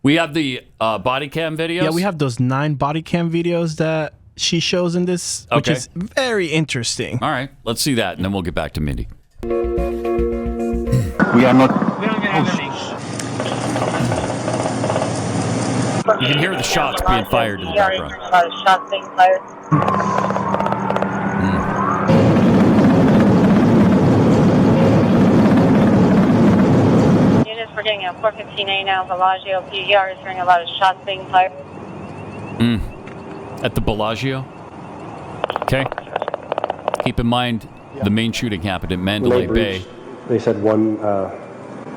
We have the body cam videos. Yeah, we have those 9 body cam videos that she shows in this, which is very interesting. All right, let's see that, and then we'll get back to Mindy. We are not. We don't have any. You can hear the shots being fired in the background. A lot of shots being fired. Units, we're getting a 415A now. Bellagio PDR is hearing a lot of shots being fired. At the Bellagio. Okay. Keep in mind, the main shooting happened in Mandalay Bay. They said one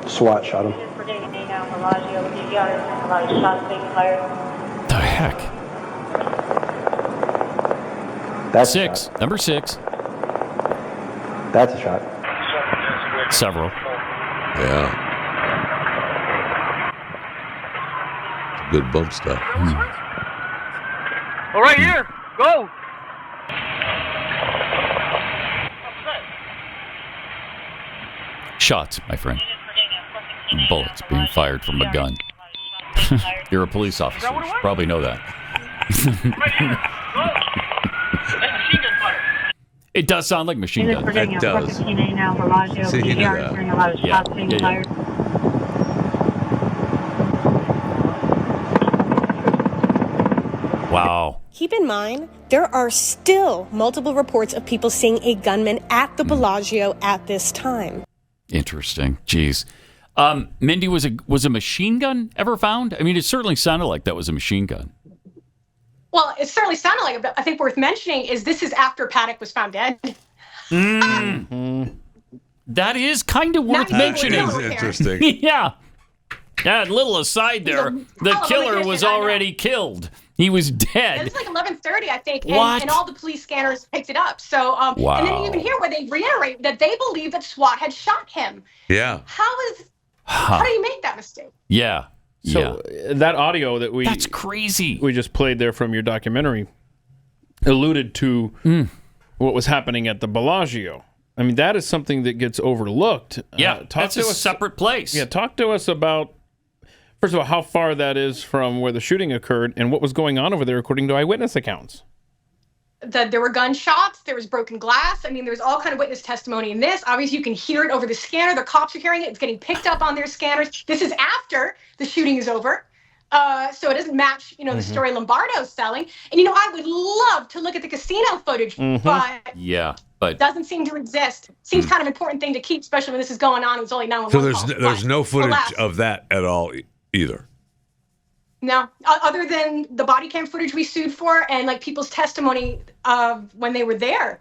SWAT shot him. Units, we're getting an A now. Bellagio PDR is hearing a lot of shots being fired. The heck? That's 6. Number 6. That's a shot. Several. Yeah. Good bump stuff. Well, right here. Go. Shots, my friend. Bullets being fired from a gun. You're a police officer. You should probably know that. It does sound like machine gun. It does. See, he knew that. A lot of shots being fired. Wow. Keep in mind, there are still multiple reports of people seeing a gunman at the Bellagio at this time. Interesting. Jeez. Mindy, was a machine gun ever found? I mean, it certainly sounded like that was a machine gun. Well, it certainly sounded like it, but I think worth mentioning is this is after Paddock was found dead. That is kind of worth mentioning. That is interesting. Yeah. Yeah, little aside there. The killer was already killed. He was dead. It was like 11:30, I think, What? and all the police scanners picked it up. So, Wow. and then you even hear where they reiterate that they believe that SWAT had shot him. Yeah. How do you make that mistake? Yeah. So that audio that That's crazy. we just played there from your documentary alluded to what was happening at the Bellagio. I mean, that is something that gets overlooked. Yeah, that's a separate place. Yeah, talk to us about, first of all, how far that is from where the shooting occurred and what was going on over there according to eyewitness accounts. There were gunshots, there was broken glass. I mean, there was all kind of witness testimony in this. Obviously, you can hear it over the scanner. The cops are hearing it. It's getting picked up on their scanners. This is after the shooting is over. So it doesn't match, the story Lombardo's selling. And, I would love to look at the casino footage, but but doesn't seem to exist. Seems kind of important thing to keep, especially when this is going on. It's only 911 So calls. there's no footage alas. of that at all either. No, other than the body cam footage we sued for and like people's testimony of when they were there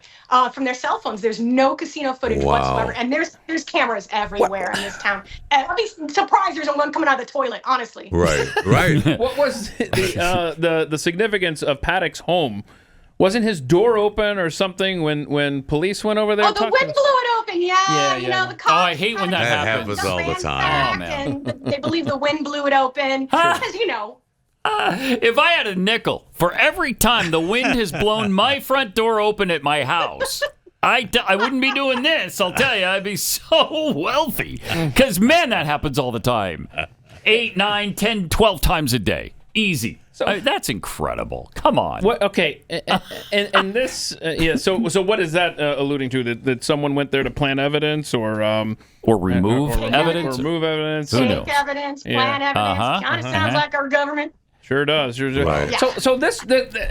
from their cell phones. There's no casino footage whatsoever, and there's cameras everywhere in this town. And I'll be surprised there's one coming out of the toilet, honestly. Right. What was the significance of Paddock's home? Wasn't his door open or something when police went over there? Oh, the wind blew it open. Yeah. The cops. Oh, I hate when that happens. All the time. Oh, man. And they believe the wind blew it open because if I had a nickel for every time the wind has blown my front door open at my house, I wouldn't be doing this. I'll tell you, I'd be so wealthy. Because, man, that happens all the time. 8, 9, 10, 12 times a day. Easy. That's incredible. Come on. What? Okay, and this, So what is that alluding to? That someone went there to plant evidence, or remove evidence, or remove evidence, take evidence, plant evidence. Kind of sounds like our government. Sure does. Right. Yeah. So this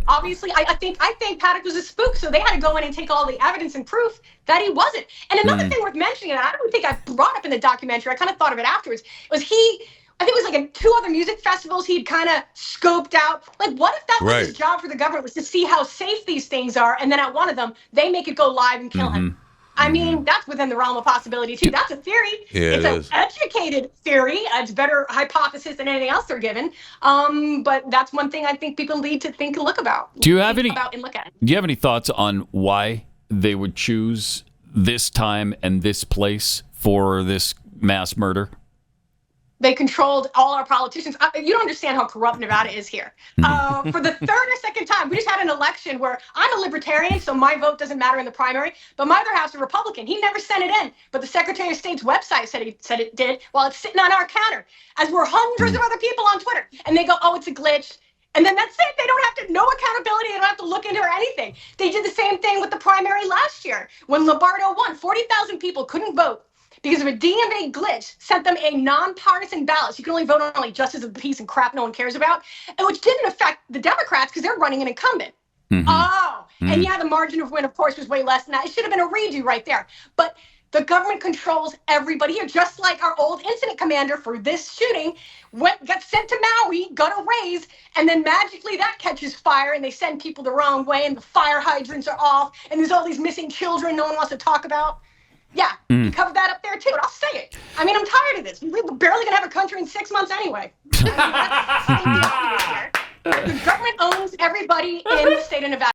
obviously, I think Paddock was a spook, so they had to go in and take all the evidence and proof that he wasn't. And another thing worth mentioning, and I don't think I brought up in the documentary, I kind of thought of it afterwards, was I think it was like in 2 other music festivals he'd kind of scoped out. Like, what if that was his job for the government, was to see how safe these things are, and then at one of them, they make it go live and kill him. I mean, that's within the realm of possibility, too. That's a theory. Yeah, it's an educated theory. It's a better hypothesis than anything else they're given. But that's one thing I think people need to think and look about. Do you have any thoughts on why they would choose this time and this place for this mass murder? They controlled all our politicians. You don't understand how corrupt Nevada is here. For the third or second time, we just had an election where I'm a libertarian, so my vote doesn't matter in the primary. But my other half's a Republican. He never sent it in, but the Secretary of State's website said it did, while it's sitting on our counter, as were hundreds of other people on Twitter. And they go, "Oh, it's a glitch." And then that's it. They don't have to, no accountability. They don't have to look into or anything. They did the same thing with the primary last year when Lombardo won. 40,000 people couldn't vote because of a DMA glitch, sent them a nonpartisan ballot. So you can only vote on like justice of the peace and crap no one cares about, and which didn't affect the Democrats because they're running an incumbent. And yeah, the margin of win, of course, was way less than that. It should have been a redo right there. But the government controls everybody here, just like our old incident commander for this shooting got sent to Maui, got a raise, and then magically that catches fire and they send people the wrong way and the fire hydrants are off and there's all these missing children no one wants to talk about. Yeah, you cover that up there too, but I'll say it. I mean, I'm tired of this. We're barely going to have a country in 6 months anyway. The government owns everybody in the state of Nevada.